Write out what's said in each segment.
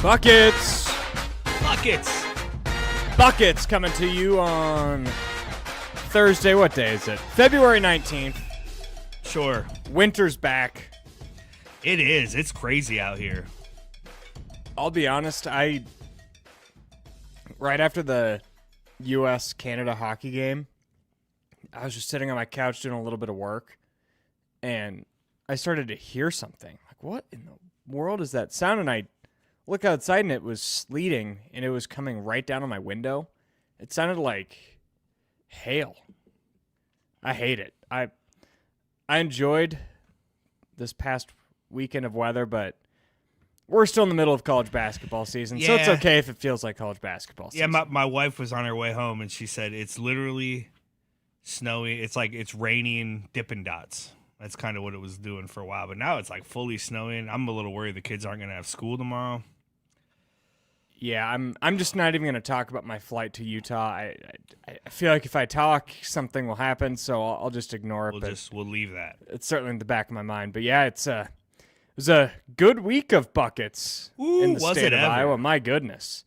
Buckets! Buckets! Buckets coming to you on Thursday. What day is it? February 19th. Sure. Winter's back. It is. It's crazy out here. I'll be honest, right after the U.S.-Canada hockey game, I was just sitting on my couch doing a little bit of work, and I started to hear something. Like, what in the world is that sound? And I look outside, and it was sleeting, and it was coming right down on my window. It sounded like hail. I hate it. I enjoyed this past weekend of weather, but we're still in the middle of college basketball season, so it's okay if it feels like college basketball season. Yeah, my wife was on her way home, and she said it's literally snowy. It's like it's raining Dippin' Dots. That's kind of what it was doing for a while, but now it's like fully snowing. I'm a little worried the kids aren't going to have school tomorrow. Yeah, I'm just not even going to talk about my flight to Utah. I feel like if I talk, something will happen, so I'll just ignore it. We'll leave that. It's certainly in the back of my mind. But yeah, it was a good week of buckets in the state of Iowa. My goodness,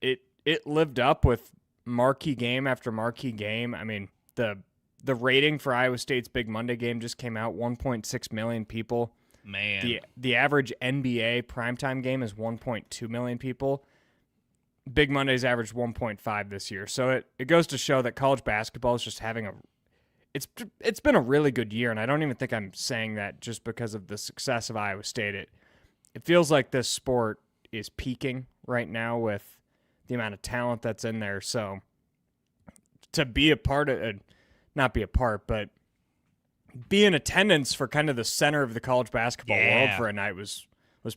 it lived up with marquee game after marquee game. I mean, the rating for Iowa State's Big Monday game just came out. 1.6 million people. Man, the average NBA primetime game is 1.2 million people. Big Monday's averaged 1.5 this year. So it goes to show that college basketball is just having it's been a really good year, and I don't even think I'm saying that just because of the success of Iowa State. It feels like this sport is peaking right now with the amount of talent that's in there. So to be a part of it, not be a part, but be in attendance for kind of the center of the college basketball world for a night was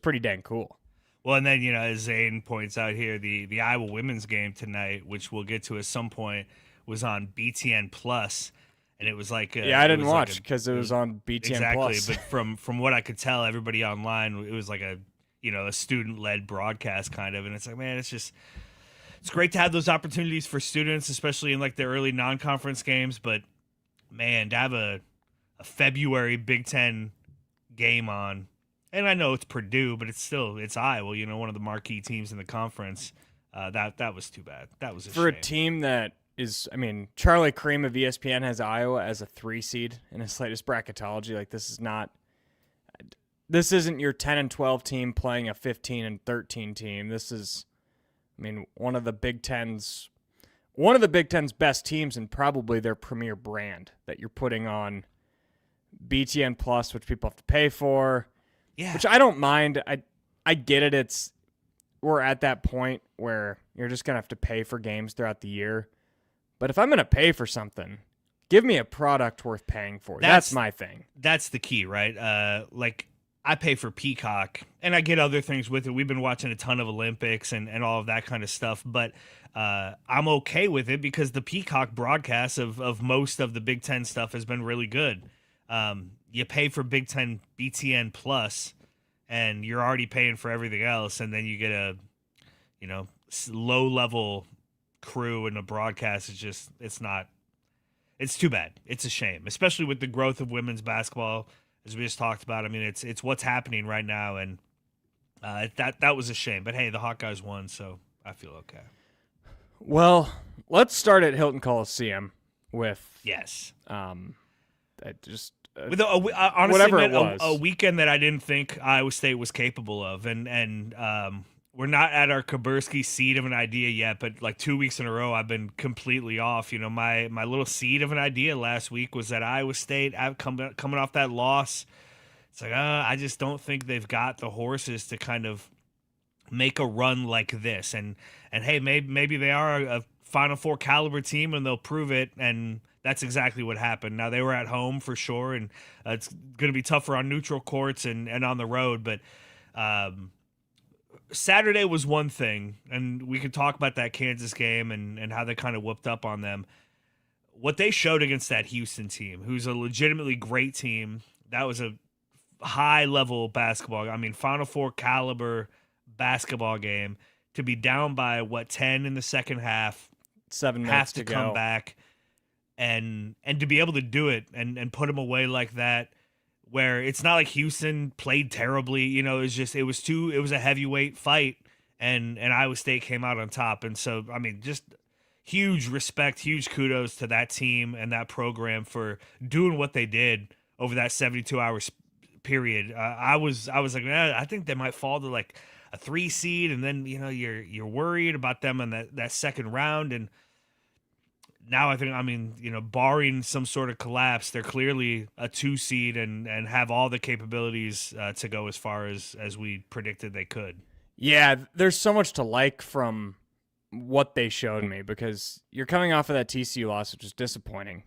pretty dang cool. Well, and then, as Zane points out here, the Iowa women's game tonight, which we'll get to at some point, was on BTN Plus, and it was like I didn't watch because it was on BTN Plus. Exactly, but from what I could tell, everybody online, it was like a student-led broadcast kind of, and it's like, man, it's great to have those opportunities for students, especially in like the early non-conference games, but man, to have a February Big Ten game on, and I know it's Purdue, but it's Iowa, one of the marquee teams in the conference. That was too bad. That was for a team that is, Charlie Cream of ESPN has Iowa as a 3 seed in his latest bracketology. Like, this isn't your 10 and 12 team playing a 15 and 13 team. This is, one of the Big Ten's best teams and probably their premier brand that you're putting on BTN Plus, which people have to pay for. Yeah. Which I don't mind. I get it. We're at that point where you're just going to have to pay for games throughout the year. But if I'm going to pay for something, give me a product worth paying for. That's my thing. That's the key, right? Like, I pay for Peacock, and I get other things with it. We've been watching a ton of Olympics and all of that kind of stuff, but I'm okay with it because the Peacock broadcast of most of the Big Ten stuff has been really good. You pay for Big Ten BTN Plus, and you're already paying for everything else, and then you get a low-level crew in a broadcast. It's too bad. It's a shame, especially with the growth of women's basketball. As we just talked about, it's what's happening right now, and that was a shame. But hey, the Hawkeyes won, so I feel okay. Well, let's start at Hilton Coliseum with honestly, a weekend that I didn't think Iowa State was capable of, and we're not at our Kaburski seed of an idea yet, but like 2 weeks in a row, I've been completely off. My little seed of an idea last week was that Iowa State, coming off that loss, it's like, I just don't think they've got the horses to kind of make a run like this. And hey, maybe they are a Final Four caliber team, and they'll prove it. And that's exactly what happened. Now, they were at home for sure, and it's going to be tougher on neutral courts and on the road, but Saturday was one thing, and we could talk about that Kansas game and how they kind of whooped up on them. What they showed against that Houston team, who's a legitimately great team, that was a high-level basketball. Final Four caliber basketball game. To be down by, 10 in the second half, 7 minutes to come back, and to be able to do it and put them away like that where it's not like Houston played terribly. You know, it was a heavyweight fight, and Iowa State came out on top. And so, I mean, just huge respect, huge kudos to that team and that program for doing what they did over that 72-hour period. I was like, I think they might fall to like a 3 seed, and then you're worried about them in that second round. And now I think, barring some sort of collapse, they're clearly a 2 seed and have all the capabilities to go as far as we predicted they could. Yeah, there's so much to like from what they showed me, because you're coming off of that TCU loss, which is disappointing.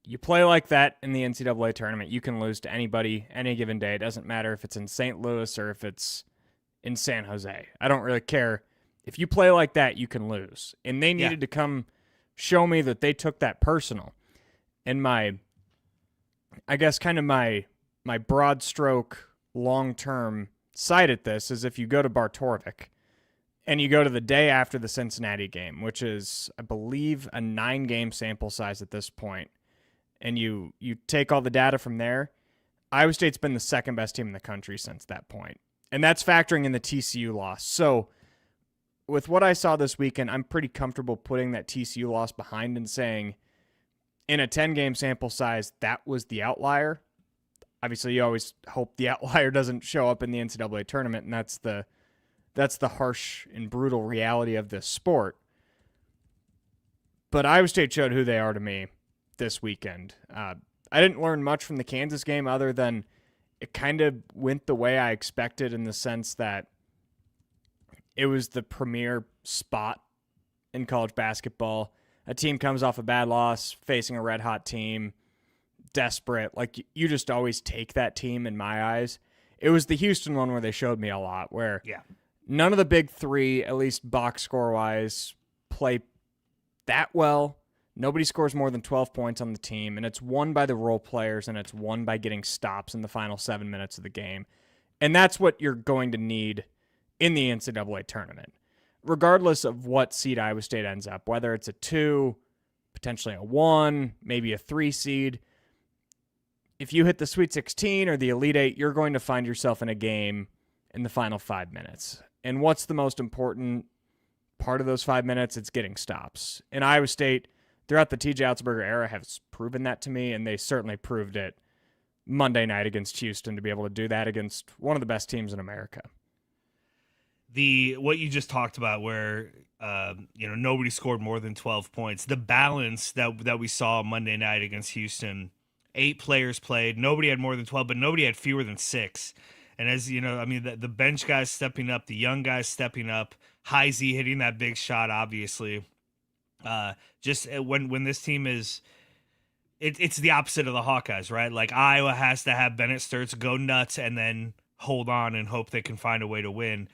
You play like that in the NCAA tournament, you can lose to anybody any given day. It doesn't matter if it's in St. Louis or if it's in San Jose. I don't really care. If you play like that, you can lose. And they needed to come show me that they took that personal. And my broad stroke long-term sight at this is if you go to Bartorvik and you go to the day after the Cincinnati game, which is, I believe, a 9-game sample size at this point, and you take all the data from there, Iowa State's been the second best team in the country since that point. And that's factoring in the TCU loss. So with what I saw this weekend, I'm pretty comfortable putting that TCU loss behind and saying, in a 10-game sample size, that was the outlier. Obviously, you always hope the outlier doesn't show up in the NCAA tournament, and that's the harsh and brutal reality of this sport. But Iowa State showed who they are to me this weekend. I didn't learn much from the Kansas game other than it kind of went the way I expected, in the sense that it was the premier spot in college basketball. A team comes off a bad loss, facing a red-hot team, desperate. Like, you just always take that team in my eyes. It was the Houston one where they showed me a lot, where none of the big three, at least box score-wise, play that well. Nobody scores more than 12 points on the team, and it's won by the role players, and it's won by getting stops in the final 7 minutes of the game. And that's what you're going to need in the NCAA tournament, regardless of what seed Iowa State ends up, whether it's a 2, potentially a 1, maybe a 3 seed. If you hit the Sweet 16 or the Elite 8, you're going to find yourself in a game in the final 5 minutes. And what's the most important part of those 5 minutes? It's getting stops. And Iowa State, throughout the TJ Otzelberger era, has proven that to me, and they certainly proved it Monday night against Houston to be able to do that against one of the best teams in America. What you just talked about, where nobody scored more than 12 points, the balance that we saw Monday night against Houston, 8 players played, nobody had more than 12, but nobody had fewer than 6. And as you know, the bench guys stepping up, the young guys stepping up, Heisey hitting that big shot, obviously. Just when this team is, it's the opposite of the Hawkeyes, right? Like, Iowa has to have Bennett Sturts go nuts and then hold on and hope they can find a way to win.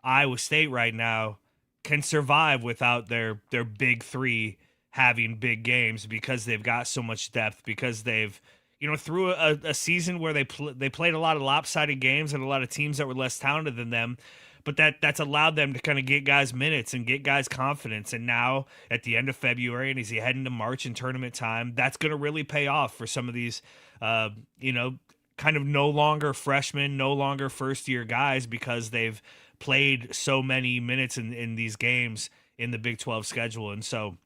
Iowa State right now can survive without their big three having big games, because they've got so much depth, because they've, through a season where they played a lot of lopsided games and a lot of teams that were less talented than them, but that's allowed them to kind of get guys minutes and get guys confidence. And now at the end of February, and as you head into March and tournament time, that's going to really pay off for some of these, kind of no longer freshmen, no longer first-year guys, because they've played so many minutes in these games in the Big 12 schedule. And so,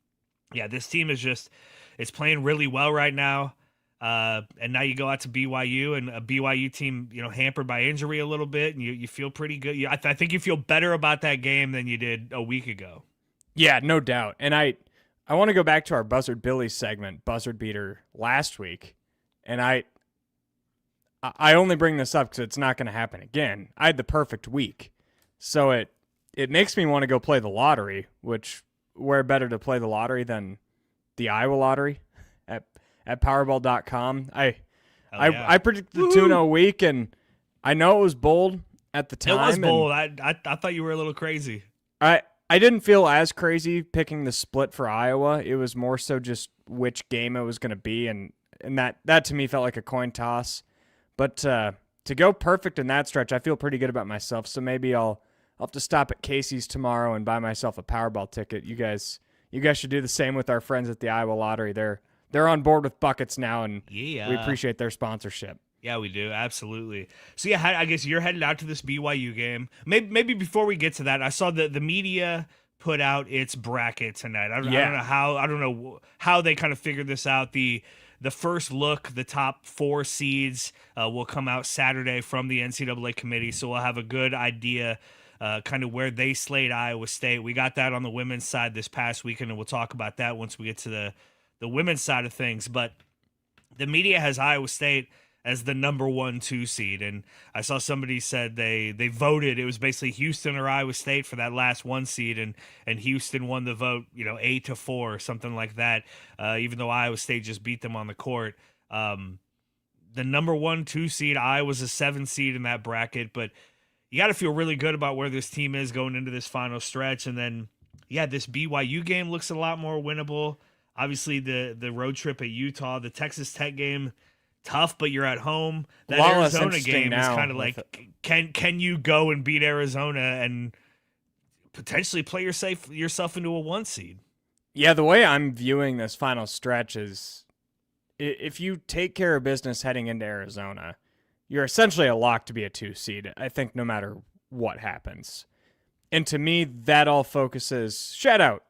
yeah, this team it's playing really well right now. And now you go out to BYU, and a BYU team, hampered by injury a little bit, and you feel pretty good. I think you feel better about that game than you did a week ago. Yeah, no doubt. And I want to go back to our Buzzard Billy segment, Buzzard Beater, last week. And I only bring this up because it's not going to happen again. I had the perfect week. So it makes me want to go play the lottery, which where better to play the lottery than the Iowa lottery at Powerball.com. I predicted the 2-0 week, and I know it was bold at the time. It was bold. I thought you were a little crazy. I didn't feel as crazy picking the split for Iowa. It was more so just which game it was going to be, and that to me felt like a coin toss. But to go perfect in that stretch, I feel pretty good about myself. So maybe I'll have to stop at Casey's tomorrow and buy myself a Powerball ticket. You guys should do the same with our friends at the Iowa Lottery. They're on board with buckets now, and we appreciate their sponsorship. Yeah, we do. Absolutely. So, yeah, I guess you're headed out to this BYU game. Maybe before we get to that, I saw the media put out its bracket tonight. I don't know how they kind of figured this out. The first look, the top 4 seeds will come out Saturday from the NCAA committee, so we'll have a good idea kind of where they slayed Iowa State. We got that on the women's side this past weekend, and we'll talk about that once we get to the women's side of things. But the media has Iowa State as the number 1-2 seed, and I saw somebody said they voted. It was basically Houston or Iowa State for that last 1 seed, and Houston won the vote, 8-4 or something like that. Even though Iowa State just beat them on the court, the number 1-2 seed, Iowa's a 7 seed in that bracket, but you got to feel really good about where this team is going into this final stretch. And then, yeah, this BYU game looks a lot more winnable. Obviously, the road trip at Utah, the Texas Tech game, tough, but you're at home. That Arizona game is kind of like, can you go and beat Arizona and potentially play yourself into a 1 seed? Yeah, the way I'm viewing this final stretch is if you take care of business heading into Arizona, you're essentially a lock to be a 2 seed, I think, no matter what happens. And to me, that all focuses. Shout out,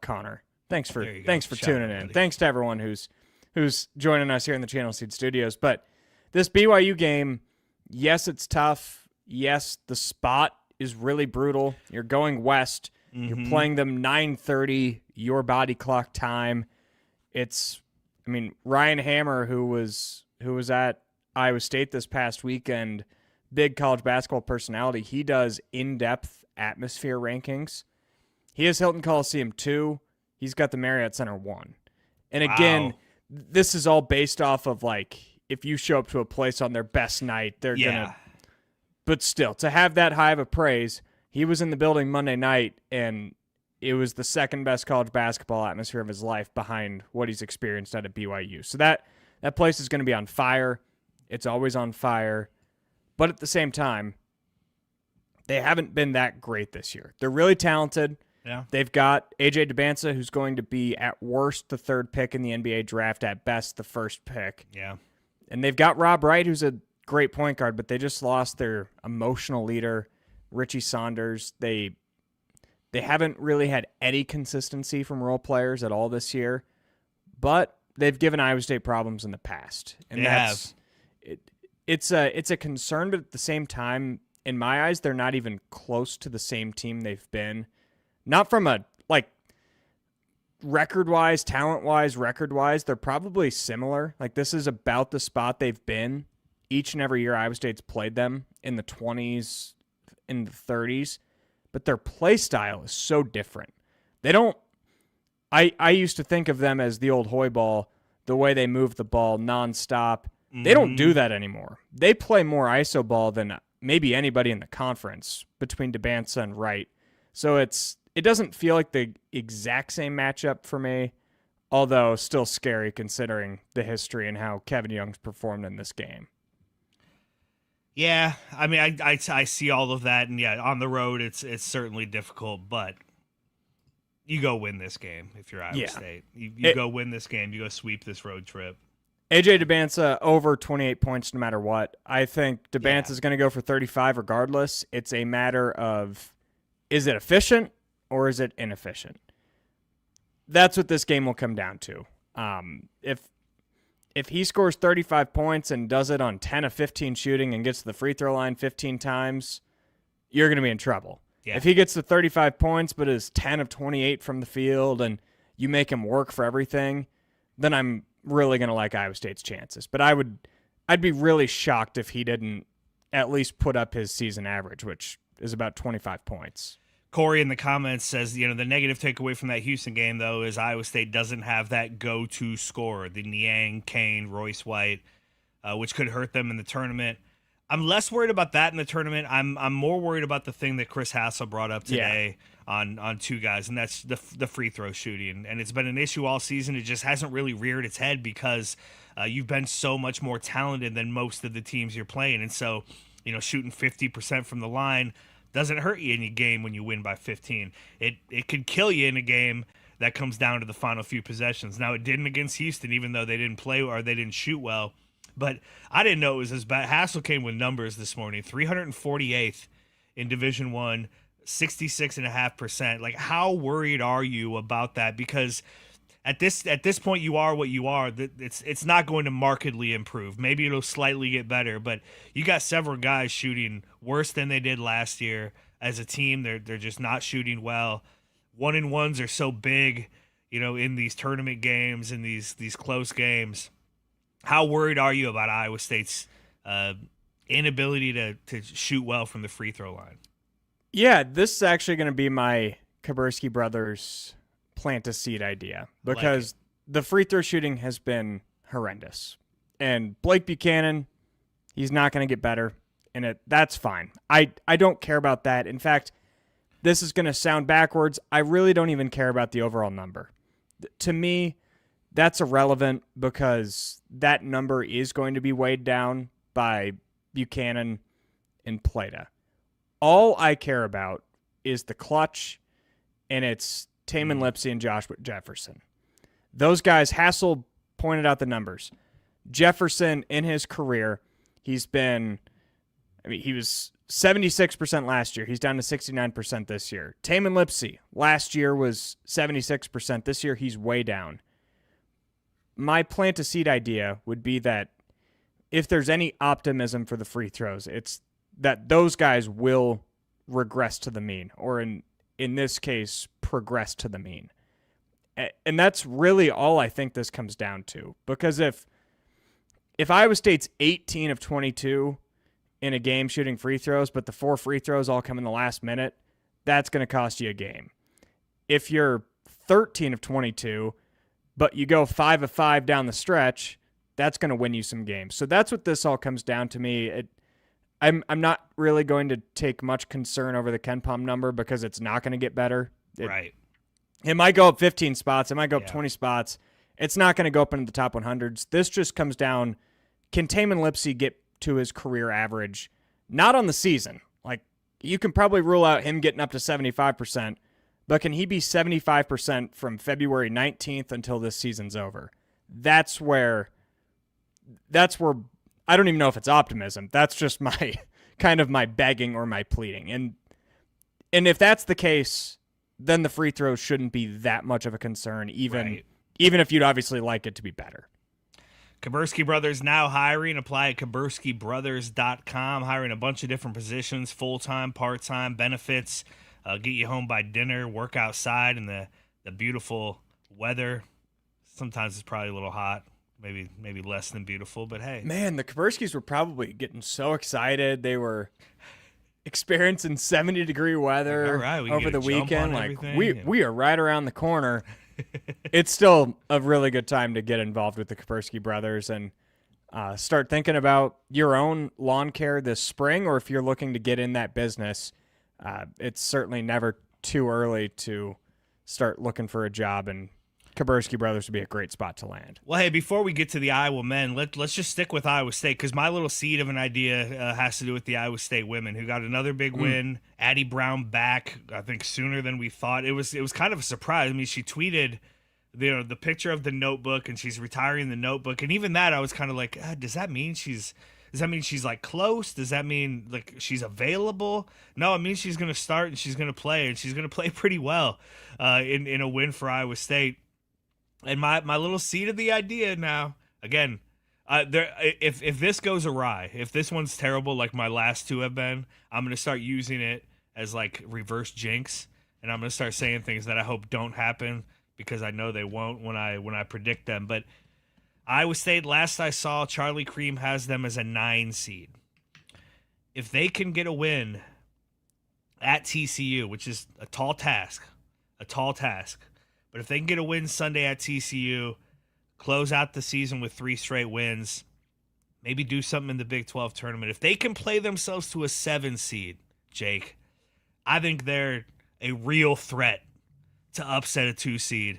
Connor. Thanks for tuning in. Buddy. Thanks to everyone who's joining us here in the Channel Seed Studios. But this BYU game, yes, it's tough. Yes, the spot is really brutal. You're going west. Mm-hmm. You're playing them 9:30 your body clock time. Ryan Hammer, who was at Iowa State this past weekend, big college basketball personality. He does in-depth atmosphere rankings. He has Hilton Coliseum 2. He's got the Marriott Center 1. And again, this is all based off of, like, if you show up to a place on their best night, they're going to... But still, to have that high of a praise, he was in the building Monday night, and it was the second best college basketball atmosphere of his life behind what he's experienced out of BYU. So that place is going to be on fire. It's always on fire. But at the same time, they haven't been that great this year. They're really talented. Yeah. They've got AJ DeBanza, who's going to be at worst the 3rd pick in the NBA draft, at best the 1st pick. Yeah. And they've got Rob Wright, who's a great point guard, but they just lost their emotional leader, Richie Saunders. They haven't really had any consistency from role players at all this year, but they've given Iowa State problems in the past. And it's a concern, but at the same time, in my eyes, they're not even close to the same team they've been. Not from a, record-wise, talent-wise, record-wise, they're probably similar. Like, this is about the spot they've been each and every year Iowa State's played them, in the 20s, in the 30s. But their play style is so different. They don't... I used to think of them as the old Hoy ball, the way they move the ball nonstop. Mm-hmm. They don't do that anymore. They play more ISO ball than maybe anybody in the conference between DeBanza and Wright. So it doesn't feel like the exact same matchup for me, although still scary considering the history and how Kevin Young's performed in this game. Yeah, I mean, I see all of that, and yeah, on the road it's certainly difficult, but you go win this game if you're Iowa State. You go win this game. You go sweep this road trip. AJ DeBanza over 28 points no matter what. I think DeBanza is going to go for 35 regardless. It's a matter of, is it efficient or is it inefficient? That's what this game will come down to. If he scores 35 points and does it on 10 of 15 shooting and gets to the free throw line 15 times, you're going to be in trouble. Yeah. If he gets to 35 points but is 10 of 28 from the field and you make him work for everything, then I'm really going to like Iowa State's chances. But I'd be really shocked if he didn't at least put up his season average, which is about 25 points. Corey in the comments says, the negative takeaway from that Houston game, though, is Iowa State doesn't have that go-to scorer, the Niang, Kane, Royce White, which could hurt them in the tournament. I'm less worried about that in the tournament. I'm more worried about the thing that Chris Hassel brought up today on 2 guys, and that's the free throw shooting. And it's been an issue all season. It just hasn't really reared its head because you've been so much more talented than most of the teams you're playing. And so, shooting 50% from the line doesn't hurt you in a game when you win by 15. It could kill you in a game that comes down to the final few possessions. Now, it didn't against Houston, even though they didn't play or they didn't shoot well. but I didn't know it was as bad. Hassel came with numbers this morning, 348th in Division I, 66.5%. Like, how worried are you about that? Because at this point, you are what you are. It's not going to markedly improve. Maybe it'll slightly get better, but you got several guys shooting worse than they did last year as a team. They're just not shooting well. 1-and-1s are so big, in these tournament games and these close games. How worried are you about Iowa State's inability to shoot well from the free throw line? Yeah, this is actually going to be my Kaburski brothers plant a seed idea, because the free throw shooting has been horrendous. And Blake Buchanan, he's not going to get better, and that's fine. I don't care about that. In fact, this is going to sound backwards. I really don't even care about the overall number. To me, that's irrelevant, because that number is going to be weighed down by Buchanan and Plata. All I care about is the clutch, and it's Tamin Lipsey and Josh Jefferson. Those guys, Hassel pointed out the numbers. Jefferson, in his career, he was 76% last year. He's down to 69% this year. Tamin Lipsey, last year was 76%. This year, he's way down. My plant a seed idea would be that if there's any optimism for the free throws, it's that those guys will regress to the mean, or in this case, progress to the mean. And that's really all I think this comes down to. Because if Iowa State's 18 of 22 in a game shooting free throws, but the 4 free throws all come in the last minute, that's going to cost you a game. If you're 13 of 22, but you go 5 of 5 down the stretch, that's going to win you some games. So that's what this all comes down to me. I'm not really going to take much concern over the KenPom number, because it's not going to get better. Right. It might go up 15 spots. It might go up 20 spots. It's not going to go up into the top 100s. This just comes down, can Tamin Lipsey get to his career average? Not on the season. Like, you can probably rule out him getting up to 75%, but can he be 75% from February 19th until this season's over? That's where I don't even know if it's optimism. That's just my kind of my begging or my pleading. And if that's the case, then the free throws shouldn't be that much of a concern, even if you'd obviously like it to be better. Kaburski Brothers now hiring. Apply at KaburskiBrothers.com. Hiring a bunch of different positions, full-time, part-time, benefits. Get you home by dinner, work outside in the beautiful weather. Sometimes it's probably a little hot. Maybe less than beautiful, but hey. Man, the Kaburskis were probably getting so excited. They were experiencing 70-degree weather over the weekend. Like, we are right around the corner. It's still a really good time to get involved with the Kaburski brothers and start thinking about your own lawn care this spring, or if you're looking to get in that business, it's certainly never too early to start looking for a job, and Kaburski Brothers would be a great spot to land. Well, hey, before we get to the Iowa men, let's just stick with Iowa State, because my little seed of an idea has to do with the Iowa State women, who got another big win. Addy Brown back, I think, sooner than we thought. It was kind of a surprise. I mean, she tweeted the picture of the notebook, and she's retiring the notebook, and even that I was kind of like, does that mean she's like close? Does that mean like she's available? No, it means she's going to start and she's going to play, and she's going to play pretty well in a win for Iowa State. And my little seed of the idea now, again, if this goes awry, if this one's terrible like my last two have been, I'm going to start using it as like reverse jinx, and I'm going to start saying things that I hope don't happen, because I know they won't when I predict them. But Iowa State, last I saw, Charlie Cream has them as a 9 seed. If they can get a win at TCU, which is a tall task, but if they can get a win Sunday at TCU, close out the season with 3 straight wins, maybe do something in the Big 12 tournament. If they can play themselves to a 7 seed, Jake, I think they're a real threat to upset a 2 seed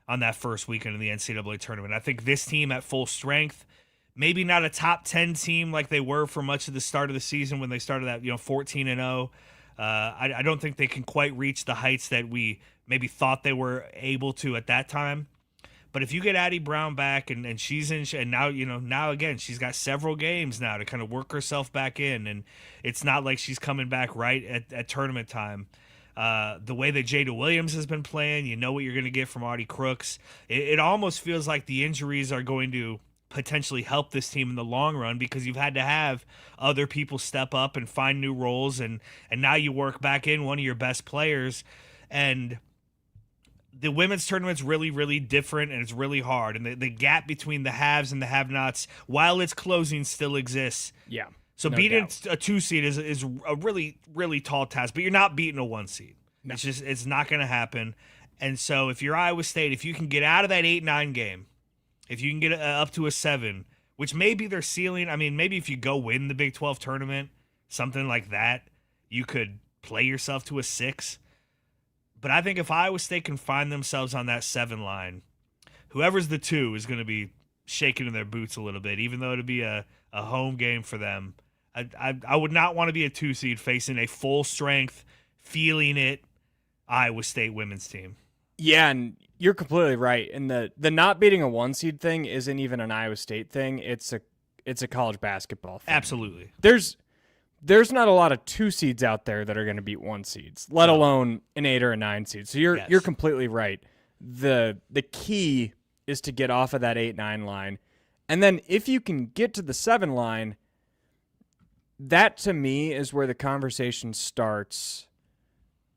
on that first weekend of the NCAA tournament. I think this team at full strength, maybe not a top 10 team like they were for much of the start of the season when they started at 14-0. I don't think they can quite reach the heights that we maybe thought they were able to at that time. But if you get Addy Brown back and she's in, and now again, she's got several games now to kind of work herself back in. And it's not like she's coming back right at tournament time. The way that Jada Williams has been playing, you know what you're going to get from Audie Crooks. It almost feels like the injuries are going to potentially help this team in the long run, because you've had to have other people step up and find new roles, and now you work back in one of your best players. And the women's tournament's really, really different, and it's really hard. And the gap between the haves and the have-nots, while it's closing, still exists. Yeah. So beating a 2 seed is a really, really tall task, but you're not beating a 1 seed. No. It's not going to happen. And so if you're Iowa State, if you can get out of that 8-9 game, if you can get up to a 7, which may be their ceiling. I mean, maybe if you go win the Big 12 tournament, something like that, you could play yourself to a 6. But I think if Iowa State can find themselves on that 7 line, whoever's the 2 is going to be shaking in their boots a little bit, even though it'll be a home game for them. I would not want to be a 2 seed facing a full strength, feeling it Iowa State women's team. Yeah, and you're completely right. And the not beating a 1 seed thing isn't even an Iowa State thing. It's a college basketball thing. Absolutely. There's not a lot of 2 seeds out there that are going to beat 1 seeds, let alone an 8 or a 9 seed. So you're completely right. The key is to get off of that 8-9 line. And then if you can get to the 7 line, that to me is where the conversation starts.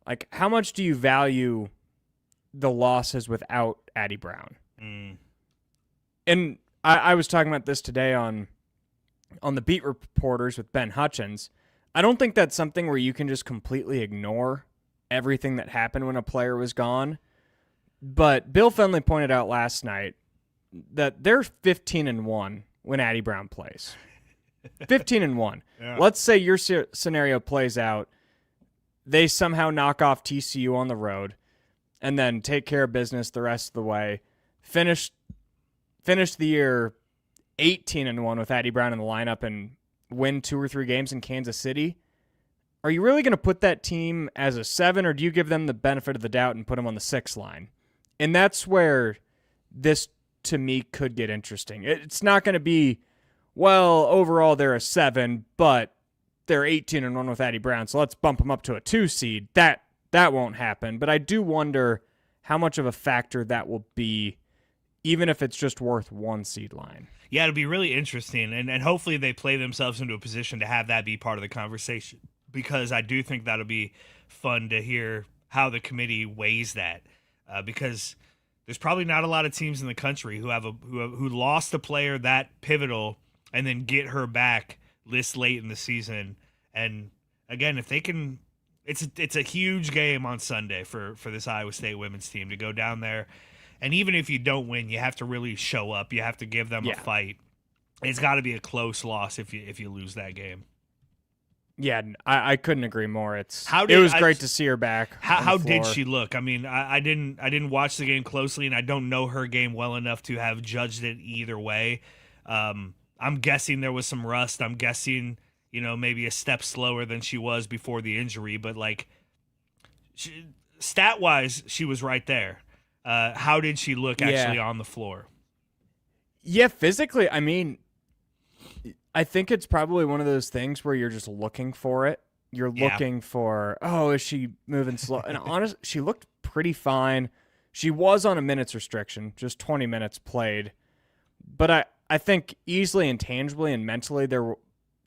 Like, how much do you value the losses without Addy Brown? And I was talking about this today on the Beat Reporters with Ben Hutchins. I don't think that's something where you can just completely ignore everything that happened when a player was gone. But Bill Fenley pointed out last night that they're 15-1 when Addy Brown plays. 15-1. Yeah. Let's say your scenario plays out. They somehow knock off TCU on the road and then take care of business the rest of the way. Finish the year 18-1 with Addy Brown in the lineup and win 2 or 3 games in Kansas City. Are you really going to put that team as a 7, or do you give them the benefit of the doubt and put them on the 6 line? And that's where this, to me, could get interesting. It's not going to be, well, overall they're a 7, but they're 18-1 with Addy Brown, so let's bump them up to a 2 seed. That won't happen. But I do wonder how much of a factor that will be, even if it's just worth 1 seed line. Yeah, it'll be really interesting, and hopefully they play themselves into a position to have that be part of the conversation, because I do think that'll be fun to hear how the committee weighs that, because there's probably not a lot of teams in the country who lost a player that pivotal and then get her back this late in the season. And again, if they can, it's a huge game on Sunday for this Iowa State women's team to go down there. And even if you don't win, you have to really show up. You have to give them a fight. It's got to be a close loss if you lose that game. Yeah, I couldn't agree more. It was great to see her back. How did she look? I mean, I didn't watch the game closely, and I don't know her game well enough to have judged it either way. I'm guessing there was some rust. I'm guessing, maybe a step slower than she was before the injury. But stat-wise, she was right there. How did she look actually on the floor? Yeah, physically, I mean, I think it's probably one of those things where you're just looking for it. You're looking for, is she moving slow? And honestly, she looked pretty fine. She was on a minutes restriction, just 20 minutes played. But I think easily and tangibly and mentally,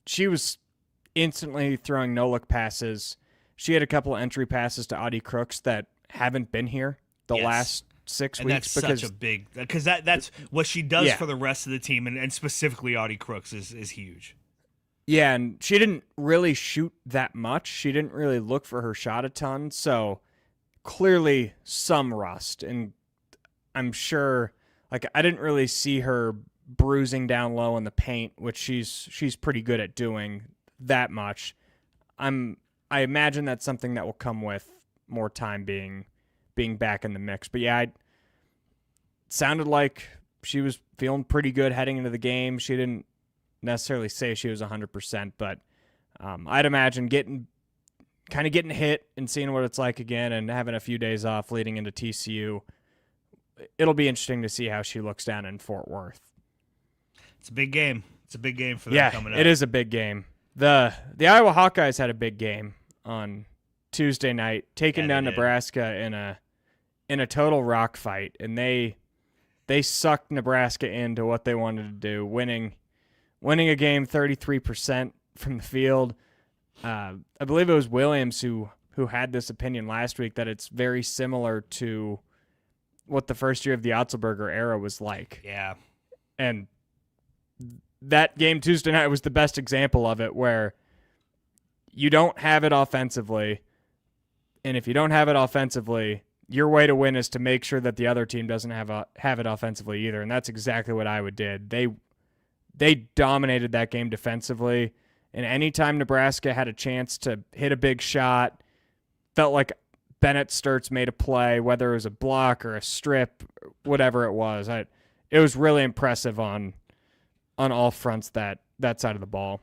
she was instantly throwing no-look passes. She had a couple of entry passes to Audie Crooks that haven't been here the last 6 weeks. That's such a big, because that's what she does for the rest of the team, and specifically Audie Crooks is huge. Yeah, and she didn't really shoot that much. She didn't really look for her shot a ton, so clearly some rust. And I'm sure, I didn't really see her bruising down low in the paint, which she's pretty good at doing that much. I imagine that's something that will come with more time being back in the mix. But yeah, it sounded like she was feeling pretty good heading into the game. She didn't necessarily say she was 100%, but I'd imagine getting hit and seeing what it's like again and having a few days off leading into TCU it'll be interesting to see how she looks down in Fort Worth. It's a big game. It's a big game for them coming up. It is a big game. The Iowa Hawkeyes had a big game on Tuesday night, taking down Nebraska in a total rock fight, and they sucked Nebraska into what they wanted to do, winning a game 33% from the field. I believe it was Williams who had this opinion last week that it's very similar to what the first year of the Otzelberger era was like. Yeah. And that game Tuesday night was the best example of it, where you don't have it offensively, and if you don't have it offensively, your way to win is to make sure that the other team doesn't have it offensively either, and that's exactly what Iowa did. They dominated that game defensively, and anytime Nebraska had a chance to hit a big shot, felt like Bennett Sturts made a play, whether it was a block or a strip, whatever it was. It was really impressive on all fronts, that side of the ball.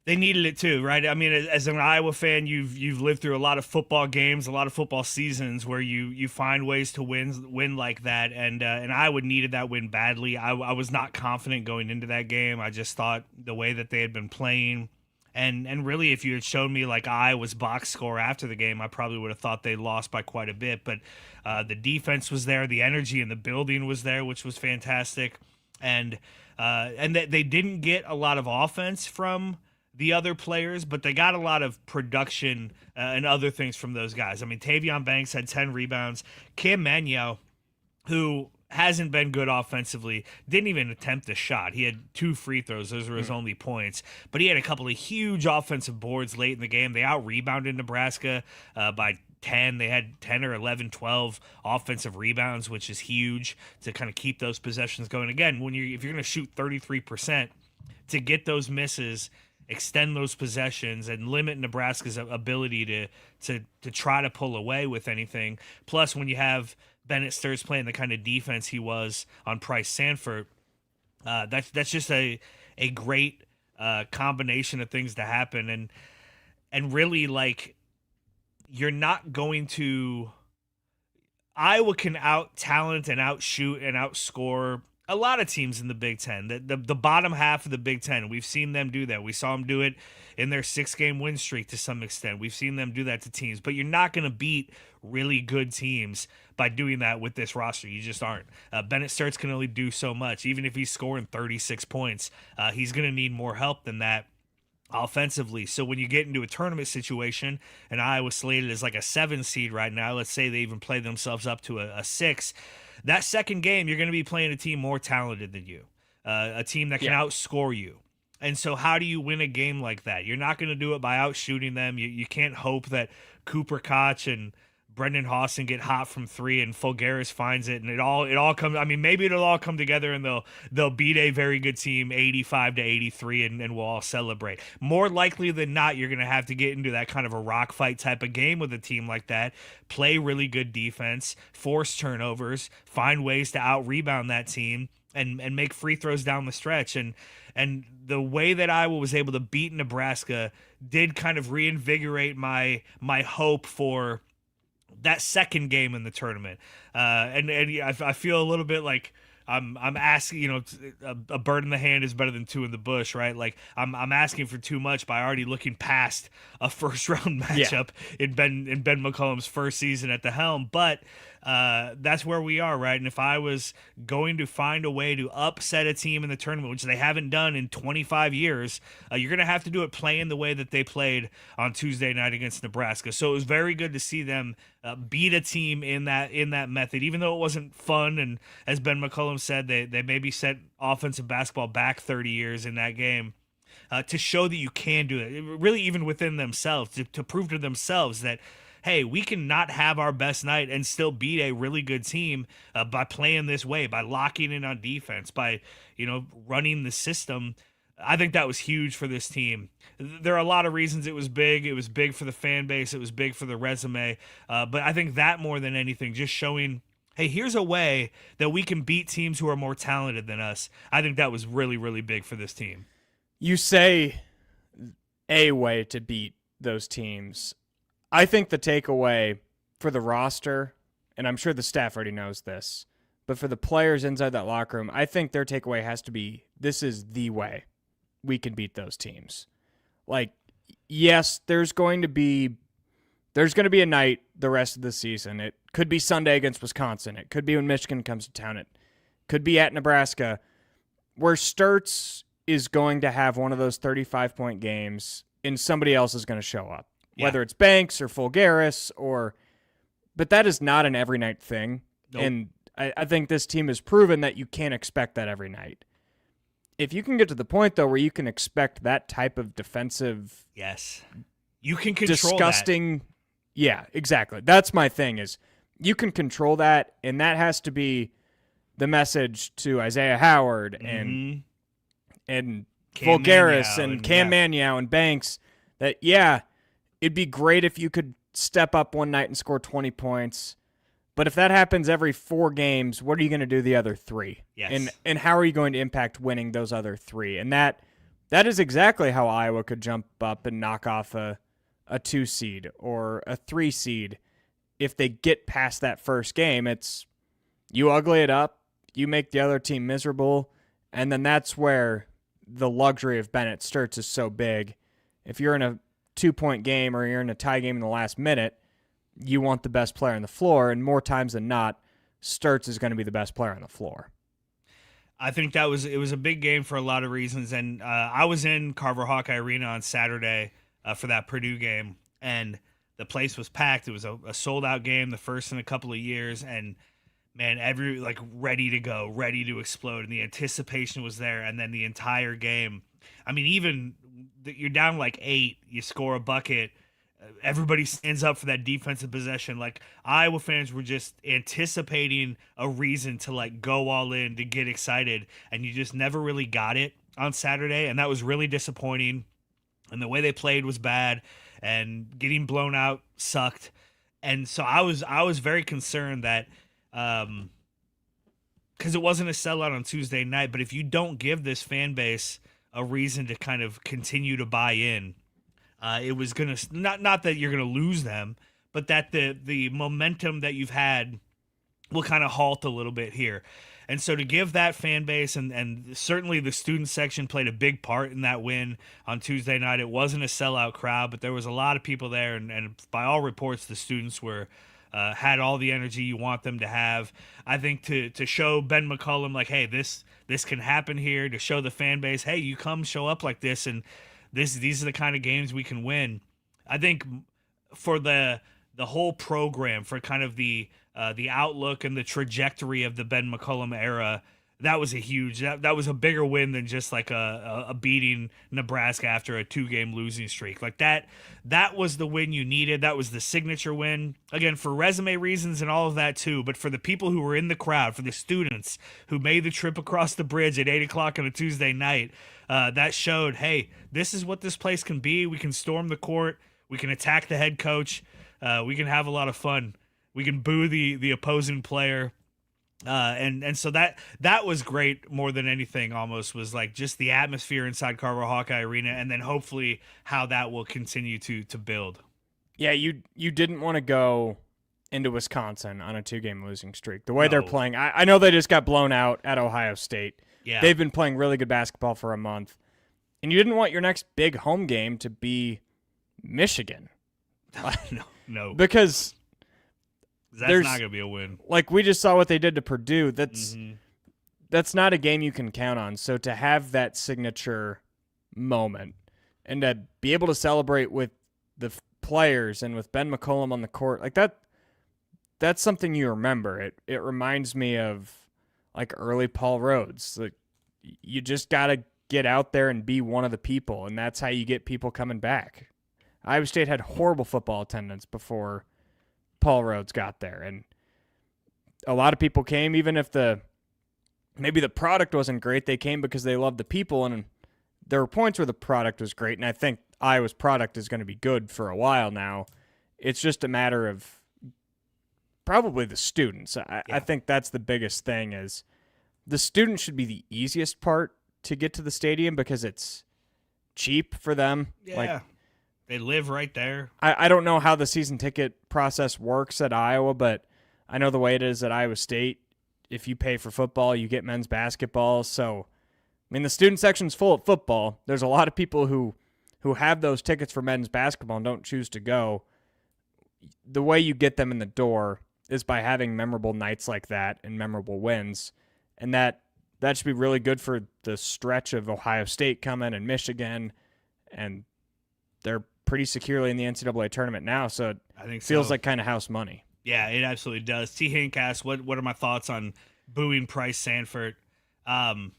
They needed it too, right? I mean, as an Iowa fan, you've lived through a lot of football games, a lot of football seasons where you find ways to win like that, and Iowa needed that win badly. I was not confident going into that game. I just thought the way that they had been playing, and really, if you had shown me like Iowa's box score after the game, I probably would have thought they lost by quite a bit. But the defense was there, the energy in the building was there, which was fantastic, and they didn't get a lot of offense from the other players, but they got a lot of production and other things from those guys. I mean, Tavion Banks had 10 rebounds. Cam Manio, who hasn't been good offensively, didn't even attempt a shot. He had 2 free throws. Those were his only points. But he had a couple of huge offensive boards late in the game. They out-rebounded Nebraska by 10. They had 10 or 11, 12 offensive rebounds, which is huge to kind of keep those possessions going. Again, if you're going to shoot 33%, to get those misses, extend those possessions, and limit Nebraska's ability to try to pull away with anything. Plus, when you have Bennett Sturts playing the kind of defense he was on Price Sanford, that's just a great combination of things to happen. And really, like, you're not going to – Iowa can out-talent and out-shoot and outscore a lot of teams in the Big Ten, the bottom half of the Big Ten. We've seen them do that. We saw them do it in their 6-game win streak to some extent. We've seen them do that to teams, but you're not going to beat really good teams by doing that with this roster. You just aren't. Bennett Sturts can only do so much. Even if he's scoring 36 points, he's going to need more help than that offensively. So when you get into a tournament situation, and Iowa slated as like a 7 seed right now, let's say they even play themselves up to a 6, that second game, you're going to be playing a team more talented than you, a team that can outscore you. And so how do you win a game like that? You're not going to do it by outshooting them. You can't hope that Cooper Koch and Brendan Hawson get hot from 3 and Fulgaris finds it, and it all comes. I mean, maybe it'll all come together and they'll beat a very good team 85-83 and we'll all celebrate. More likely than not, you're going to have to get into that kind of a rock fight type of game with a team like that, play really good defense, force turnovers, find ways to out-rebound that team, and make free throws down the stretch. And the way that Iowa was able to beat Nebraska did kind of reinvigorate my hope for that second game in the tournament. And I feel a little bit like I'm asking, a bird in the hand is better than 2 in the bush, right? Like I'm asking for too much by already looking past a first round matchup in Ben McCollum's first season at the helm. But that's where we are, right? And if I was going to find a way to upset a team in the tournament, which they haven't done in 25 years, you're going to have to do it playing the way that they played on Tuesday night against Nebraska. So it was very good to see them beat a team in that method, even though it wasn't fun. And as Ben McCollum said, they maybe set offensive basketball back 30 years in that game. To show that you can do it, really even within themselves, to prove to themselves that, hey, we can not have our best night and still beat a really good team by playing this way, by locking in on defense, by running the system. I think that was huge for this team. There are a lot of reasons it was big. It was big for the fan base. It was big for the resume. But I think that more than anything, just showing, hey, here's a way that we can beat teams who are more talented than us. I think that was really, really big for this team. You say a way to beat those teams. I think the takeaway for the roster, and I'm sure the staff already knows this, but for the players inside that locker room, I think their takeaway has to be, this is the way we can beat those teams. Like, yes, there's going to be a night the rest of the season. It could be Sunday against Wisconsin. It could be when Michigan comes to town. It could be at Nebraska, where Sturts is going to have one of those 35-point games and somebody else is going to show up, whether it's Banks or Fulgaris but that is not an every night thing. Nope. And I think this team has proven that you can't expect that every night. If you can get to the point, though, where you can expect that type of defensive, yes, you can control disgusting. That. Yeah, exactly. That's my thing, is you can control that, and that has to be the message to Isaiah Howard and Fulgaris and Cam Manyow and Banks that, it'd be great if you could step up one night and score 20 points. But if that happens every 4 games, what are you going to do the other 3? Yes. And how are you going to impact winning those other 3? And that is exactly how Iowa could jump up and knock off a 2 seed or a 3 seed. If they get past that first game, it's you ugly it up, you make the other team miserable, and then that's where the luxury of Bennett Sturts is so big. If you're in a 2-point game or you're in a tie game in the last minute, you want the best player on the floor, and more times than not, Sturts is going to be the best player on the floor. I think it was a big game for a lot of reasons, and I was in Carver Hawkeye Arena on Saturday for that Purdue game, and the place was packed. It was a sold-out game, the first in a couple of years, and man, ready to go, ready to explode, and the anticipation was there, and then the entire game. I mean, even you're down 8, you score a bucket, everybody stands up for that defensive possession. Iowa fans were just anticipating a reason to go all in, to get excited, and you just never really got it on Saturday, and that was really disappointing. And the way they played was bad, and getting blown out sucked. And so I was very concerned that because it wasn't a sellout on Tuesday night, but if you don't give this fan base a reason to kind of continue to buy in, it was going to not that you're going to lose them, but that the momentum that you've had will kind of halt a little bit here. And so to give that fan base, and certainly the student section played a big part in that win on Tuesday night. It wasn't a sellout crowd, but there was a lot of people there, and by all reports, the students had all the energy you want them to have. I think to show Ben McCollum, hey, this can happen here, to show the fan base, hey, you come show up like this, and these are the kind of games we can win. I think for the whole program, for kind of the outlook and the trajectory of the Ben McCollum era, that was that was a bigger win than just a beating Nebraska after a 2-game losing streak. That was the win you needed. That was the signature win, again, for resume reasons and all of that too, but for the people who were in the crowd, for the students who made the trip across the bridge at 8:00 on a Tuesday night, that showed, hey, this is what this place can be. We can storm the court. We can attack the head coach. We can have a lot of fun. We can boo the opposing player. And so that was great more than anything, almost, was just the atmosphere inside Carver Hawkeye Arena, and then hopefully how that will continue to build. Yeah, you didn't want to go into Wisconsin on a 2-game losing streak. The way they're playing, I know they just got blown out at Ohio State. Yeah. They've been playing really good basketball for a month. And you didn't want your next big home game to be Michigan. No. Because that's not going to be a win. We just saw what they did to Purdue. That's not a game you can count on. So to have that signature moment and to be able to celebrate with the players and with Ben McCollum on the court, that's something you remember. It reminds me of early Paul Rhodes. You just got to get out there and be one of the people, and that's how you get people coming back. Iowa State had horrible football attendance before Paul Rhodes got there, and a lot of people came, even if maybe the product wasn't great. They came because they loved the people, and there were points where the product was great, and I think Iowa's product is going to be good for a while now. It's just a matter of probably the students. I think that's the biggest thing, is the students should be the easiest part to get to the stadium because it's cheap for them. Yeah. They live right there. I don't know how the season ticket process works at Iowa, but I know the way it is at Iowa State, if you pay for football, you get men's basketball. So, I mean, the student section's full of football. There's a lot of people who have those tickets for men's basketball and don't choose to go. The way you get them in the door is by having memorable nights like that and memorable wins. And that should be really good for the stretch of Ohio State coming and Michigan. And they're pretty securely in the NCAA tournament now, so I think feels like kind of house money. Yeah, it absolutely does. T. Hink asks, what are my thoughts on booing Price Sanford? That's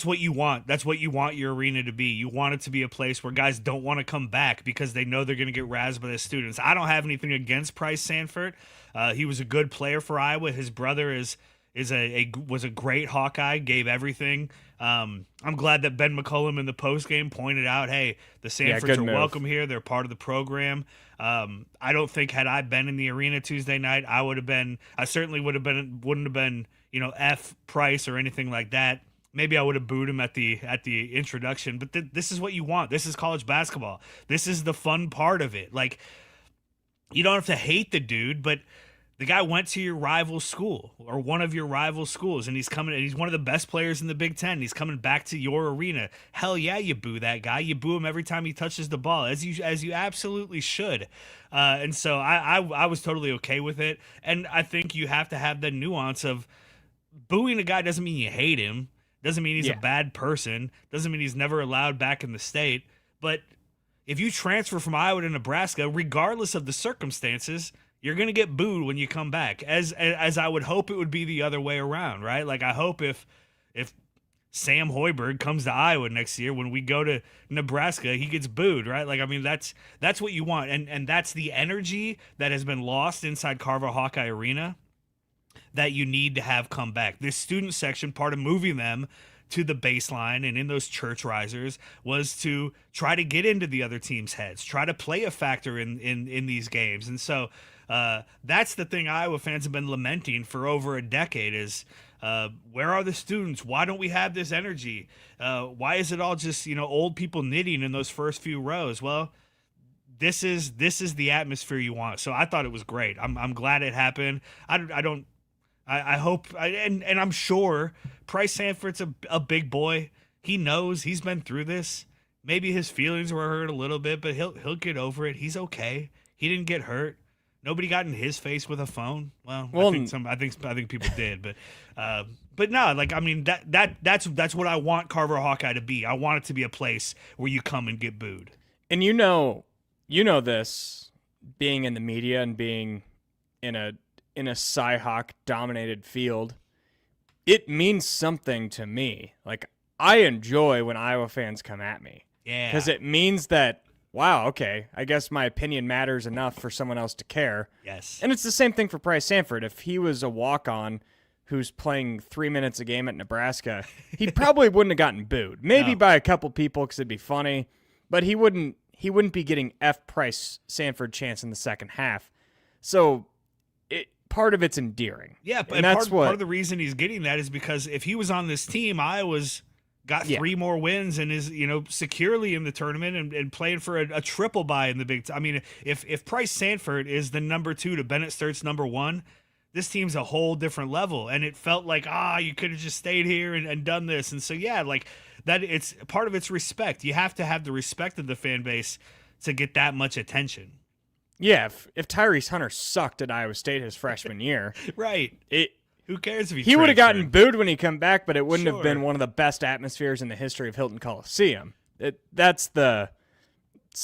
what you want. That's what you want your arena to be. You want it to be a place where guys don't want to come back because they know they're going to get razzed by the students. I don't have anything against Price Sanford. He was a good player for Iowa. His brother was a great Hawkeye, gave everything. I'm glad that Ben McCullum in the postgame pointed out, hey, the Sanfords are welcome here. They're part of the program. I don't think had I been in the arena Tuesday night, I certainly wouldn't have been, F Price or anything like that. Maybe I would have booed him at the introduction, but this is what you want. This is college basketball. This is the fun part of it. Like, you don't have to hate the dude, but the guy went to your rival school or one of your rival schools, and he's one of the best players in the Big Ten. He's coming back to your arena. Hell yeah, you boo that guy. You boo him every time he touches the ball, as you absolutely should. And so I was totally okay with it. And I think you have to have the nuance of booing a guy doesn't mean you hate him. Doesn't mean he's a bad person. Doesn't mean he's never allowed back in the state. But if you transfer from Iowa to Nebraska, regardless of the circumstances, you're going to get booed when you come back, as I would hope it would be the other way around, right? Like, I hope if Sam Hoiberg comes to Iowa next year, when we go to Nebraska, he gets booed, right? Like, I mean, that's what you want. And that's the energy that has been lost inside Carver Hawkeye Arena that you need to have come back. This student section, part of moving them to the baseline and in those church risers, was to try to get into the other team's heads, try to play a factor in these games. And so that's the thing Iowa fans have been lamenting for over a decade is, where are the students? Why don't we have this energy? Why is it all just, old people knitting in those first few rows? Well, this is the atmosphere you want. So I thought it was great. I'm glad it happened. I hope, and I'm sure Price Sanford's a big boy. He knows, he's been through this. Maybe his feelings were hurt a little bit, but he'll get over it. He's okay. He didn't get hurt. Nobody got in his face with a phone. Well, I think people did, but no, like, I mean, that's what I want Carver Hawkeye to be. I want it to be a place where you come and get booed. And this, being in the media and being in a Cy-Hawk dominated field, it means something to me. Like, I enjoy when Iowa fans come at me. Yeah. Because it means that, wow, okay, I guess my opinion matters enough for someone else to care. Yes. And it's the same thing for Price Sanford. If he was a walk-on who's playing 3 minutes a game at Nebraska, he probably wouldn't have gotten booed. Maybe by a couple people because it'd be funny, but he wouldn't be getting F Price Sanford chance in the second half. So part of it's endearing. Yeah, and part of the reason he's getting that is because if he was on this team, Iowa's got 3 more wins and is, securely in the tournament and playing for a triple bye in the Big Ten. I mean, if Price Sanford is the number 2 to Bennett Sturt's number 1, this team's a whole different level. And it felt like, you could have just stayed here and done this. And so, yeah, like that, it's part of it's respect. You have to have the respect of the fan base to get that much attention. Yeah, if Tyrese Hunter sucked at Iowa State his freshman year, right? Who cares if he would have gotten booed when he come back, but it wouldn't have been one of the best atmospheres in the history of Hilton Coliseum. So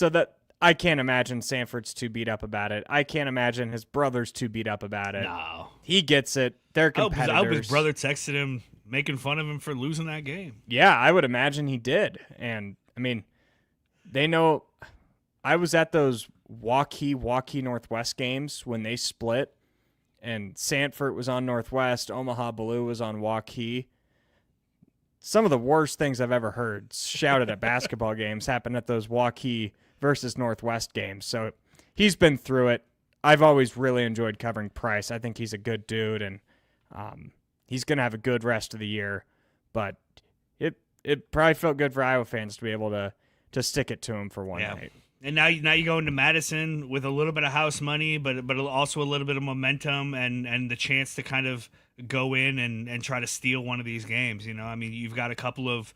that I can't imagine Sanford's too beat up about it. I can't imagine his brother's too beat up about it. No, he gets it. They're competitors. I hope his brother texted him making fun of him for losing that game. Yeah, I would imagine he did. And I mean, they know. I was at those Waukee Northwest games when they split, and Sanford was on Northwest, Omaha Blue was on Waukee. Some of the worst things I've ever heard shouted at basketball games happened at those Waukee versus Northwest games. So he's been through it. I've always really enjoyed covering Price. I think he's a good dude, and he's going to have a good rest of the year. But it probably felt good for Iowa fans to be able to stick it to him for one night. And now you go into Madison with a little bit of house money, but also a little bit of momentum and the chance to kind of go in and try to steal one of these games. I mean, you've got a couple of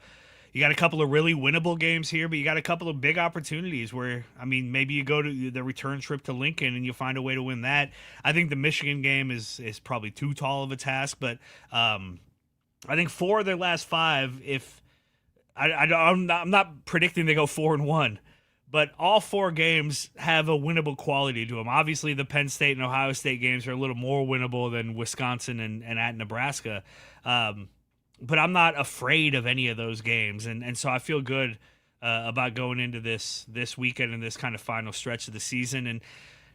really winnable games here, but you got a couple of big opportunities where, I mean, maybe you go to the return trip to Lincoln and you find a way to win that. I think the Michigan game is probably too tall of a task, but I think 4 of their last 5, if I'm not predicting they go 4-1, but all 4 games have a winnable quality to them. Obviously, the Penn State and Ohio State games are a little more winnable than Wisconsin and at Nebraska. But I'm not afraid of any of those games. And so I feel good about going into this weekend and this kind of final stretch of the season. And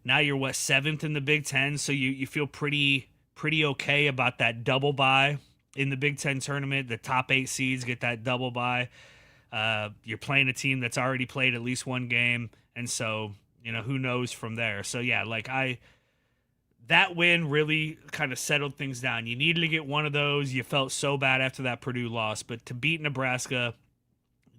now you're, 7th in the Big Ten, so you feel pretty okay about that double bye in the Big Ten tournament. The top 8 seeds get that double bye. You're playing a team that's already played at least one game, and so who knows from there. So yeah, that win really kind of settled things down. You needed to get one of those. You felt so bad after that Purdue loss, but to beat Nebraska,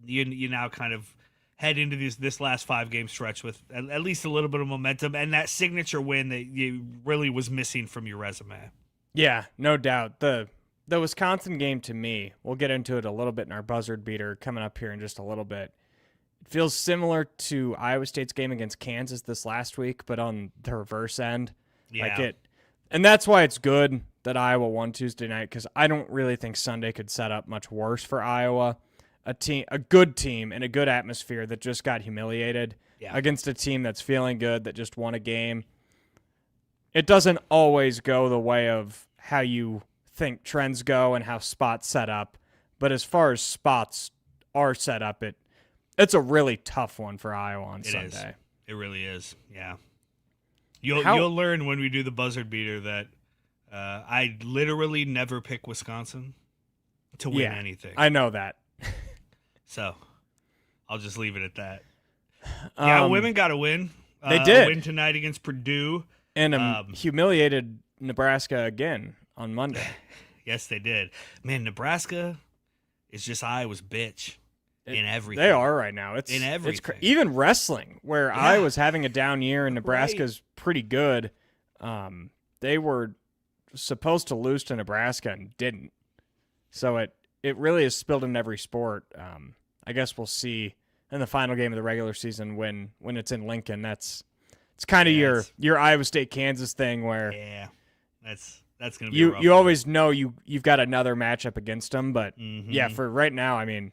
you now kind of head into this last 5-game stretch with at least a little bit of momentum and that signature win that you really was missing from your resume. Yeah, no doubt. The Wisconsin game, to me, we'll get into it a little bit in our buzzard beater coming up here in just a little bit. It feels similar to Iowa State's game against Kansas this last week, but on the reverse end. Yeah. And that's why it's good that Iowa won Tuesday night, because I don't really think Sunday could set up much worse for Iowa. A good team and a good atmosphere that just got humiliated against a team that's feeling good, that just won a game. It doesn't always go the way of how you think trends go and how spots set up, but as far as spots are set up, it's a really tough one for Iowa on Sunday. It really is. Yeah. You'll learn when we do the buzzard beater that I literally never pick Wisconsin to win anything. I know that. So I'll just leave it at that. Yeah, women got a win. They did. A win tonight against Purdue. And humiliated Nebraska again on Monday. Yes, they did. Man, Nebraska is just Iowa's bitch in everything. They are right now. It's in everything. Even wrestling, where Iowa's having a down year and Nebraska's pretty good. They were supposed to lose to Nebraska and didn't. So it really is spilled in every sport. I guess we'll see in the final game of the regular season when it's in Lincoln. It's kind of your Iowa State Kansas thing where that's going to be you always know you've got another matchup against them, but for right now, I mean,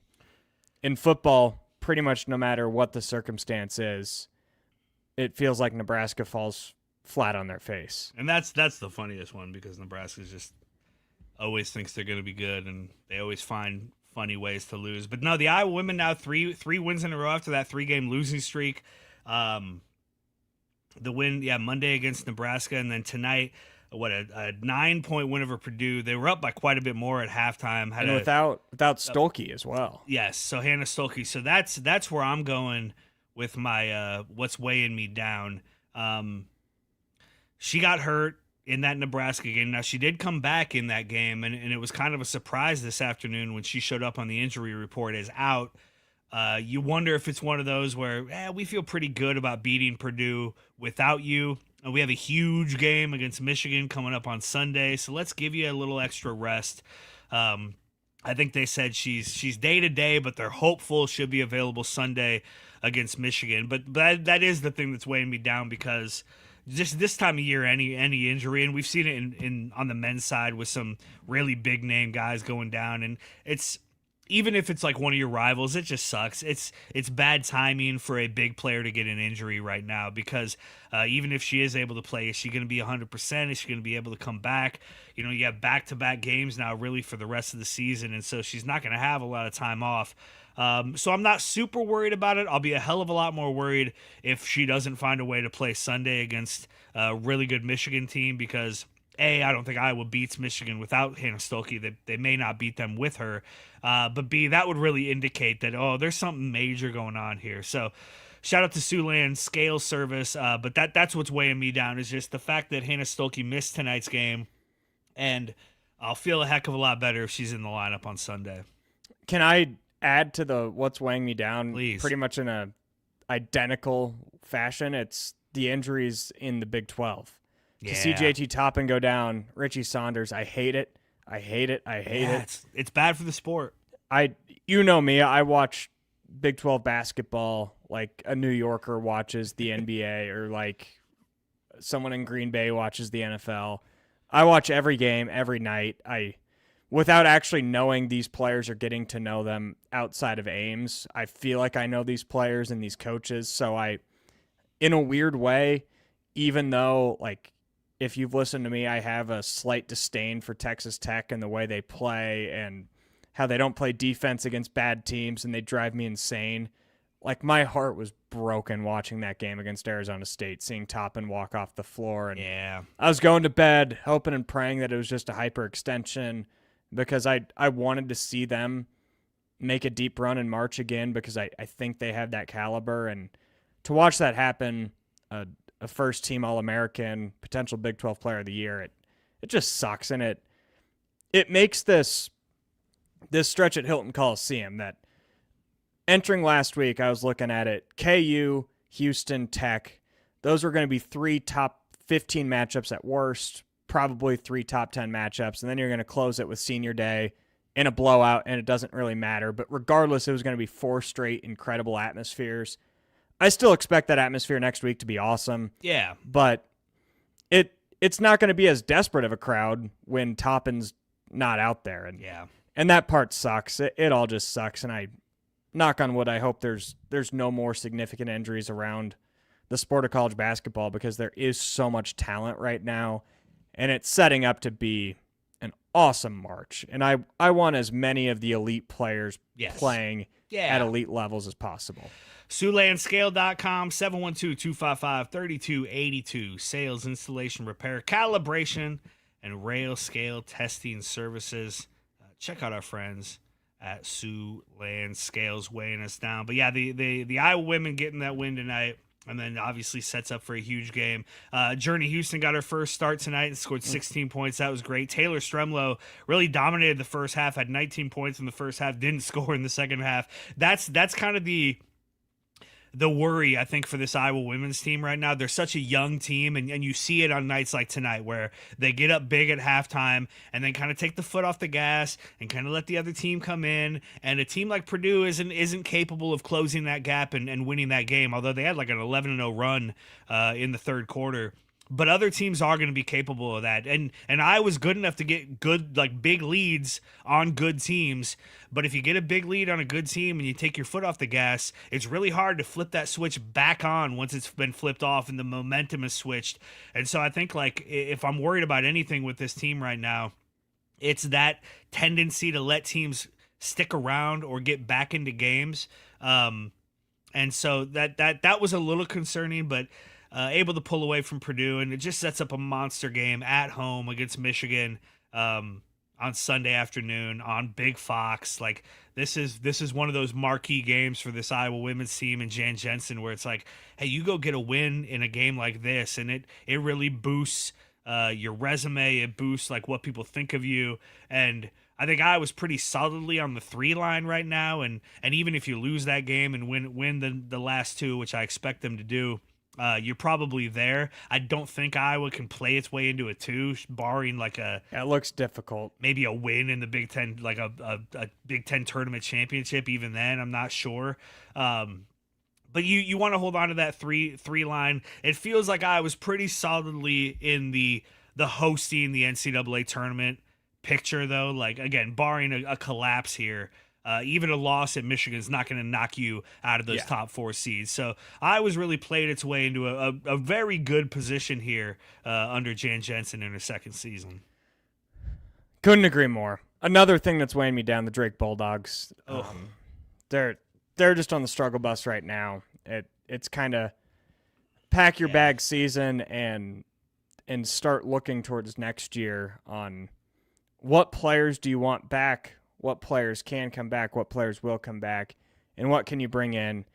in football, pretty much no matter what the circumstance is, it feels like Nebraska falls flat on their face. And that's the funniest one, because Nebraska just always thinks they're going to be good, and they always find funny ways to lose. But no, the Iowa women now three wins in a row after that 3-game losing streak. The win, Monday against Nebraska, and then tonight, a 9-point win over Purdue. They were up by quite a bit more at halftime. Without Stuelke as well. Yes, so Hannah Stuelke. So that's where I'm going with my what's weighing me down. She got hurt in that Nebraska game. Now, she did come back in that game, and it was kind of a surprise this afternoon when she showed up on the injury report as out. You wonder if it's one of those where we feel pretty good about beating Purdue without you. We have a huge game against Michigan coming up on Sunday, so let's give you a little extra rest. I think they said she's day-to-day, but they're hopeful she'll be available Sunday against Michigan. But that is the thing that's weighing me down, because just this time of year, any injury, and we've seen it in on the men's side with some really big name guys going down, and it's even if it's like one of your rivals, it just sucks. It's bad timing for a big player to get an injury right now, because even if she is able to play, is she going to be 100%? Is she going to be able to come back? You have back-to-back games now really for the rest of the season, and so she's not going to have a lot of time off. So I'm not super worried about it. I'll be a hell of a lot more worried if she doesn't find a way to play Sunday against a really good Michigan team, because A, I don't think Iowa beats Michigan without Hannah Stuelke. They may not beat them with her. But B, that would really indicate that, there's something major going on here. So shout out to Siouxland scale service. But that's what's weighing me down, is just the fact that Hannah Stuelke missed tonight's game. And I'll feel a heck of a lot better if she's in the lineup on Sunday. Can I add to the what's weighing me down? Please. Pretty much in identical fashion. It's the injuries in the Big 12. Yeah. To see JT Toppin go down, Richie Saunders, I hate it. I hate it. It's bad for the sport. You know me, I watch Big 12 basketball like a New Yorker watches the NBA or like someone in Green Bay watches the NFL. I watch every game every night. Without actually knowing these players or getting to know them outside of Ames, I feel like I know these players and these coaches. So in a weird way, even though like if you've listened to me, I have a slight disdain for Texas Tech and the way they play and how they don't play defense against bad teams and they drive me insane. Like my heart was broken watching that game against Arizona State, seeing Toppin walk off the floor. And yeah, I was going to bed hoping and praying that it was just a hyperextension because I wanted to see them make a deep run in March again because I think they have that caliber. And to watch that happen, a first-team All-American, potential Big 12 Player of the Year, it just sucks. And it makes this stretch at Hilton Coliseum that entering last week, I was looking at it, KU, Houston, Tech, those were going to be 3 top 15 matchups at worst, probably 3 top 10 matchups, and then you're going to close it with senior day in a blowout, and it doesn't really matter. But regardless, it was going to be 4 straight incredible atmospheres. I still expect that atmosphere next week to be awesome. Yeah. But it's not going to be as desperate of a crowd when Toppin's not out there. And that part sucks. It all just sucks. And I knock on wood, I hope there's no more significant injuries around the sport of college basketball because there is so much talent right now. And it's setting up to be an awesome March. And I want as many of the elite players playing at elite levels as possible. SiouxLandScale.com, 712-255-3282. Sales, installation, repair, calibration, and rail scale testing services. Check out our friends at Siouxland Scales weighing us down. But yeah, the Iowa women getting that win tonight, and then obviously sets up for a huge game. Journey Houston got her first start tonight and scored 16 points. That was great. Taylor Stremlow really dominated the first half, had 19 points in the first half, didn't score in the second half. That's kind of the worry, I think, for this Iowa women's team right now. They're such a young team, and you see it on nights like tonight where they get up big at halftime and then kind of take the foot off the gas and kind of let the other team come in. And a team like Purdue isn't capable of closing that gap and winning that game, although they had like an 11-0 run in the third quarter. But other teams are going to be capable of that. And Iowa's good enough to get good, like big leads on good teams. But if you get a big lead on a good team and you take your foot off the gas, it's really hard to flip that switch back on once it's been flipped off and the momentum is switched. And so I think like if I'm worried about anything with this team right now, it's that tendency to let teams stick around or get back into games. And so that was a little concerning, but able to pull away from Purdue, and it just sets up a monster game at home against Michigan on Sunday afternoon on Big Fox. Like this is one of those marquee games for this Iowa women's team and Jan Jensen, where it's like, hey, you go get a win in a game like this, and it really boosts your resume. It boosts like what people think of you, and I think Iowa's pretty solidly on the 3 line right now, and even if you lose that game and win the last 2, which I expect them to do, you're probably there. I don't think Iowa can play its way into a 2, barring like it looks difficult. Maybe a win in the Big Ten, like a Big Ten tournament championship. Even then, I'm not sure. But you want to hold on to that 3 line. It feels like Iowa's pretty solidly in the hosting the NCAA tournament picture, though. Like again, barring a collapse here. Even a loss at Michigan is not going to knock you out of those top 4 seeds. So Iowa's really played its way into a very good position here under Jan Jensen in her second season. Couldn't agree more. Another thing that's weighing me down, the Drake Bulldogs. They're just on the struggle bus right now. It's kind of pack your bag season and start looking towards next year on what players do you want back, what players can come back, what players will come back, and what can you bring in.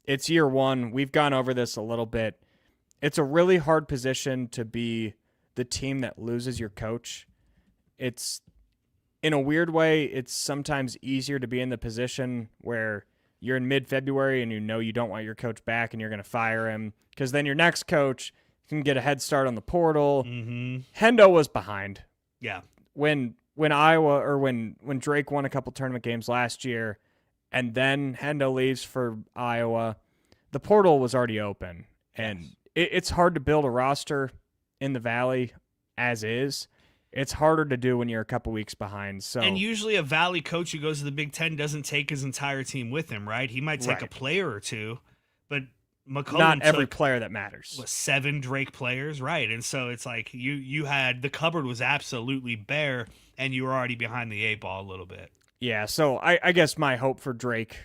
It's year 1. We've gone over this a little bit. It's a really hard position to be the team that loses your coach. It's, in a weird way, it's sometimes easier to be in the position where you're in mid-February and you know you don't want your coach back and you're going to fire him because then your next coach can get a head start on the portal. Hendo was behind. Yeah. When Iowa or when Drake won a couple tournament games last year and then Hendo leaves for Iowa, the portal was already open. And it's hard to build a roster in the Valley as is. It's harder to do when you're a couple weeks behind. So, and usually a Valley coach who goes to the Big Ten doesn't take his entire team with him, right? He might take a player or two, but McCollum not every player that matters. 7 Drake players, right? And so it's like you had the cupboard was absolutely bare, and you were already behind the 8 ball a little bit. Yeah, so I guess my hope for Drake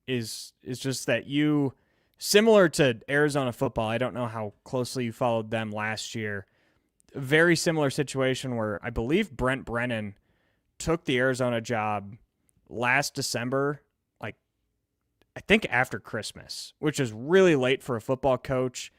is just that you, similar to Arizona football, I don't know how closely you followed them last year. Very similar situation where I believe Brent Brennan took the Arizona job last December, like I think after Christmas, which is really late for a football coach.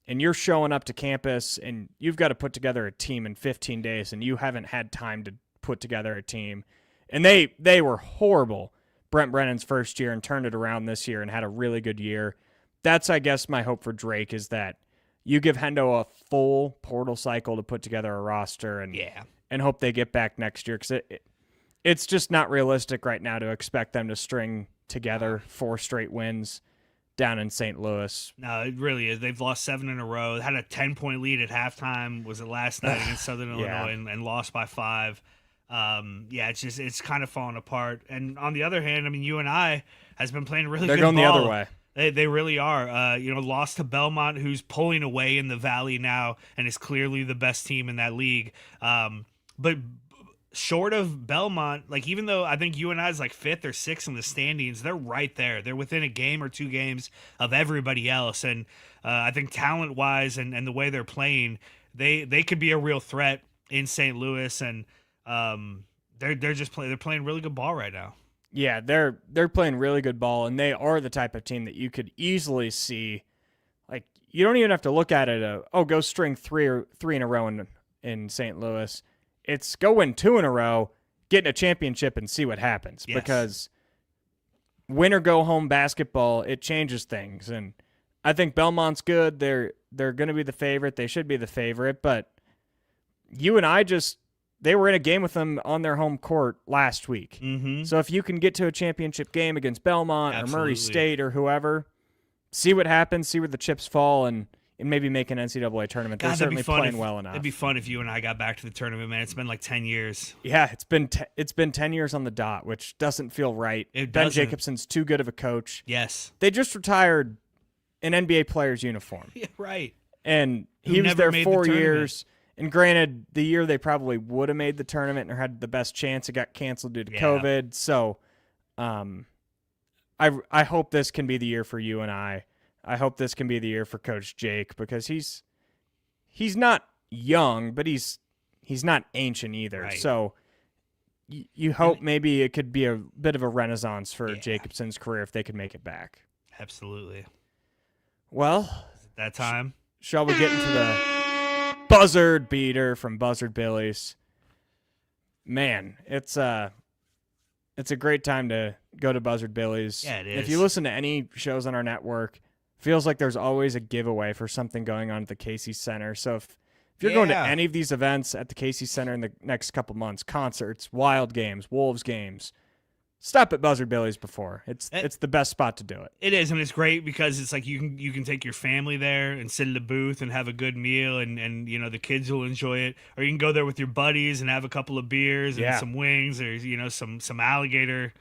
And you're showing up to campus and you've got to put together a team in 15 days and you haven't had time to put together a team. And they were horrible Brent Brennan's first year and turned it around this year and had a really good year. That's, I guess, my hope for Drake is that you give Hendo a full portal cycle to put together a roster and hope they get back next year because it's just not realistic right now to expect them to string together 4 straight wins down in St. Louis. No, it really is. They've lost 7 in a row. They had a 10-point lead at halftime. Was it last night against Southern Illinois and lost by 5. It's kind of falling apart. And on the other hand, I mean, UNI has been playing really good ball. They're going the other way. They really are. Lost to Belmont, who's pulling away in the Valley now and is clearly the best team in that league. But short of Belmont, like even though I think UNI is like 5th or 6th in the standings, they're right there. They're within a game or 2 games of everybody else. And I think talent-wise and the way they're playing, they could be a real threat in St. Louis. And they're playing really good ball right now. Yeah, they're playing really good ball, and they are the type of team that you could easily see. Like, you don't even have to look at it, go string 3 in a row in St. Louis. It's go win 2 in a row, get in a championship, and see what happens. Yes. Because win or go home basketball, it changes things. And I think Belmont's good. They're going to be the favorite. They should be the favorite. But UNI they were in a game with them on their home court last week. Mm-hmm. So if you can get to a championship game against Belmont or Murray State or whoever, see what happens, see where the chips fall, and maybe make an NCAA tournament. They're certainly playing well enough. It'd be fun if you and I got back to the tournament, man. It's been like 10 years. Yeah, it's been 10 years on the dot, which doesn't feel right. Ben Jacobson's too good of a coach. Yes. They just retired an NBA player's uniform. Yeah, right. And he was there 4 years. And granted, the year they probably would have made the tournament or had the best chance, it got canceled due to COVID. So I hope this can be the year for you and I hope this can be the year for Coach Jake because he's not young, but he's not ancient either. Right. So you hope maybe it could be a bit of a renaissance for Jacobson's career if they could make it back. Absolutely. Well, is it that time? Shall we get into the buzzard beater from Buzzard Billy's? Man, it's a great time to go to Buzzard Billy's. Yeah, it is. If you listen to any shows on our network, feels like there's always a giveaway for something going on at the Casey Center. So if you're going to any of these events at the Casey Center in the next couple months, concerts, Wild games, Wolves games, stop at Buzzard Billy's before. It's the best spot to do it. It is, and it's great because it's like you can take your family there and sit in the booth and have a good meal, and the kids will enjoy it. Or you can go there with your buddies and have a couple of beers and some wings, or some alligator,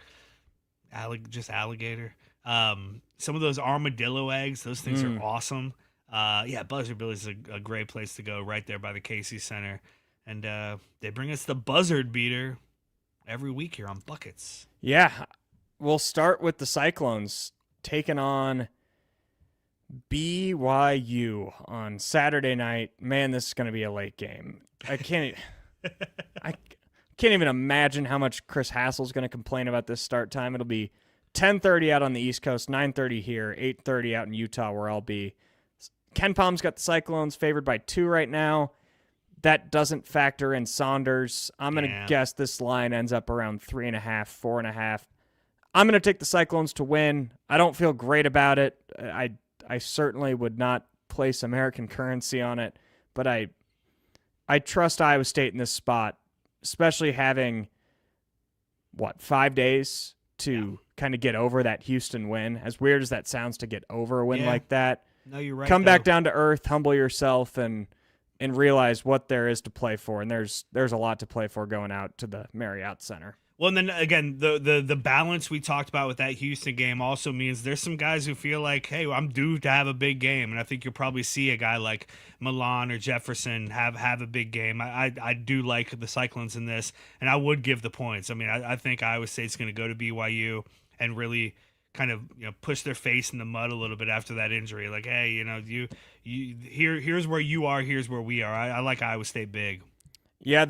just alligator. Some of those armadillo eggs, those things are awesome. Buzzard Billy's is a great place to go right there by the Casey Center, and they bring us the buzzard beater every week here on Buckets. Yeah, we'll start with the Cyclones taking on BYU on Saturday night. Man, this is going to be a late game. I can't even imagine how much Chris Hassel's going to complain about this start time. It'll be 10:30 out on the East Coast, 9:30 here, 8:30 out in Utah where I'll be. Ken Palm's got the Cyclones favored by 2 right now. That doesn't factor in Saunders. I'm going to guess this line ends up around 3.5, 4.5. I'm going to take the Cyclones to win. I don't feel great about it. I certainly would not place American currency on it, but I trust Iowa State in this spot, especially having, 5 days to kind of get over that Houston win. As weird as that sounds to get over a win like that. No, you're right. Come back down to earth, humble yourself, and realize what there is to play for. And there's a lot to play for going out to the Marriott Center. Well, and then again, the balance we talked about with that Houston game also means there's some guys who feel like, hey, I'm due to have a big game, and I think you'll probably see a guy like Milan or Jefferson have a big game. I do like the Cyclones in this, and I would give the points. I mean, I think Iowa State's going to go to BYU and really kind of push their face in the mud a little bit after that injury. Like, hey, you here's where you are, here's where we are. I like Iowa State big. Yeah,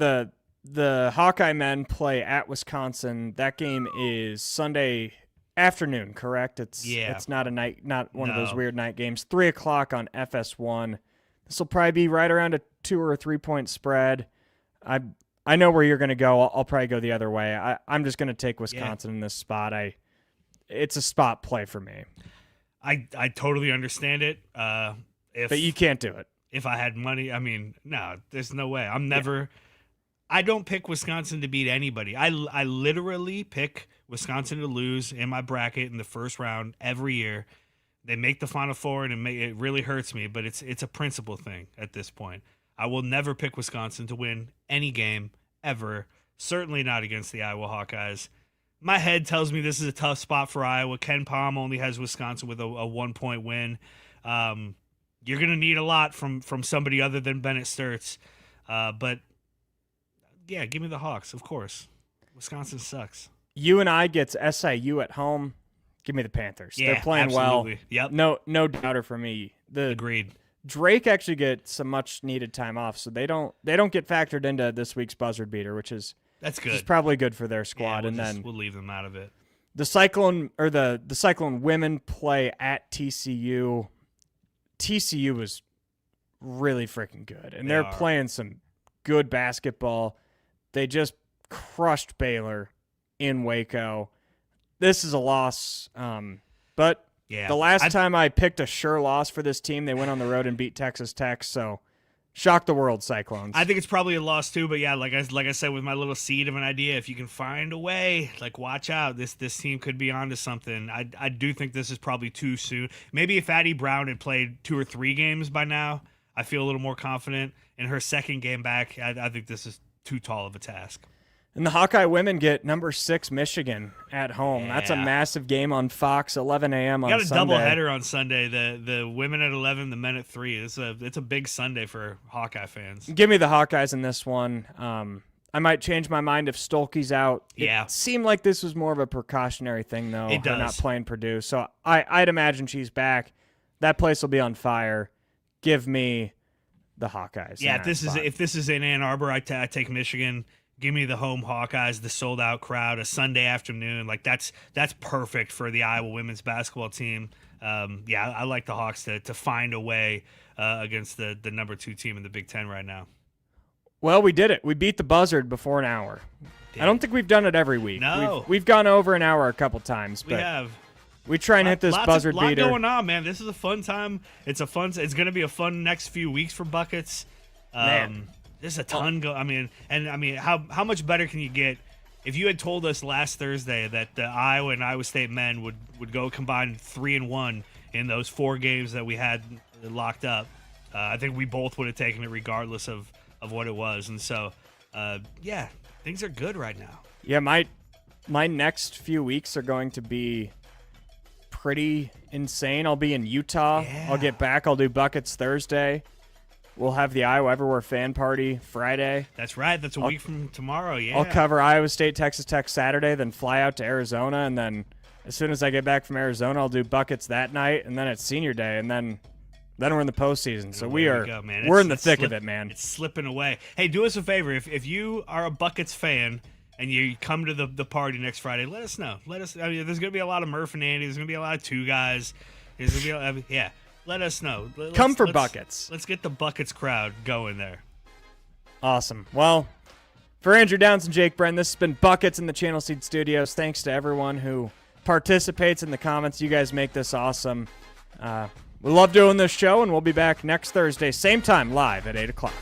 the Hawkeye men play at Wisconsin. That game is Sunday afternoon, correct? It's not one of those weird night games. 3:00 on FS1. This will probably be right around a 2 or 3 point spread. I know where you're going to go. I'll probably go the other way. I'm just going to take Wisconsin in this spot. It's a spot play for me. I totally understand it. But you can't do it. If I had money, I mean, no, there's no way. I'm never. I don't pick Wisconsin to beat anybody. I literally pick Wisconsin to lose in my bracket in the first round every year. They make the Final Four, and it really hurts me, but it's a principle thing at this point. I will never pick Wisconsin to win any game ever, certainly not against the Iowa Hawkeyes. My head tells me this is a tough spot for Iowa. Ken Palm only has Wisconsin with a 1-point win. You're going to need a lot from somebody other than Bennett Sturts, but yeah, give me the Hawks, of course. Wisconsin sucks. UNI gets SIU at home. Give me the Panthers. Yeah, they're playing absolutely. well. Yep. No doubter for me. Agreed. Drake actually gets some much needed time off, so they don't get factored into this week's buzzard beater, which is that's good. Which is probably good for their squad. Yeah, we'll leave them out of it. The Cyclone women play at TCU. TCU is really freaking good, and they're playing some good basketball. They just crushed Baylor in Waco. This is a loss, but the last time I picked a sure loss for this team, they went on the road and beat Texas Tech, so shock the world, Cyclones. I think it's probably a loss too, but yeah, like I said with my little seed of an idea, if you can find a way, like watch out, this team could be onto something. I do think this is probably too soon. Maybe if Addy Brown had played 2 or 3 games by now, I feel a little more confident. In her second game back, I think this is too tall of a task. And the Hawkeye women get number 6 Michigan at home. Yeah. That's a massive game on Fox, 11 a.m. on Sunday. Got a doubleheader on Sunday. The women at 11, the men at 3. It's a big Sunday for Hawkeye fans. Give me the Hawkeyes in this one. I might change my mind if Stuelke's out. It seemed like this was more of a precautionary thing, though. It does. Not playing Purdue. So I'd imagine she's back. That place will be on fire. Give me the Hawkeyes. Yeah, if this is in Ann Arbor, I take Michigan. Give me the home Hawkeyes, the sold-out crowd, a Sunday afternoon. Like that's perfect for the Iowa women's basketball team. I like the Hawks to find a way against the number 2 team in the Big Ten right now. Well, we did it. We beat the buzzard before an hour. I don't think we've done it every week. No. We've gone over an hour a couple times. But we have. We try and hit this buzzard beater. Lot going on, man. This is a fun time. It's going to be a fun next few weeks for Buckets. Man. There's a ton how much better can you get? If you had told us last Thursday that the Iowa and Iowa State men would go combined 3-1 in those 4 games that we had locked up, I think we both would have taken it regardless of what it was. And so, things are good right now. Yeah, my next few weeks are going to be pretty insane. I'll be in Utah. Yeah. I'll get back. I'll do Buckets Thursday. We'll have the Iowa Everywhere fan party Friday. That's right. That's a week from tomorrow, yeah. I'll cover Iowa State, Texas Tech Saturday, then fly out to Arizona, and then as soon as I get back from Arizona, I'll do Buckets that night, and then it's senior day, and then we're in the postseason. So we're in the thick of it, man. It's slipping away. Hey, do us a favor. If you are a Buckets fan and you come to the party next Friday, let us know. There's going to be a lot of Murph and Andy. There's going to be a lot of 2 guys. There's going to be let us know. Come for Buckets. Let's get the Buckets crowd going there. Awesome. Well, for Andrew Downs and Jake Brend, this has been Buckets in the Channel Seed Studios. Thanks to everyone who participates in the comments. You guys make this awesome. We love doing this show, and we'll be back next Thursday, same time, live at 8 o'clock.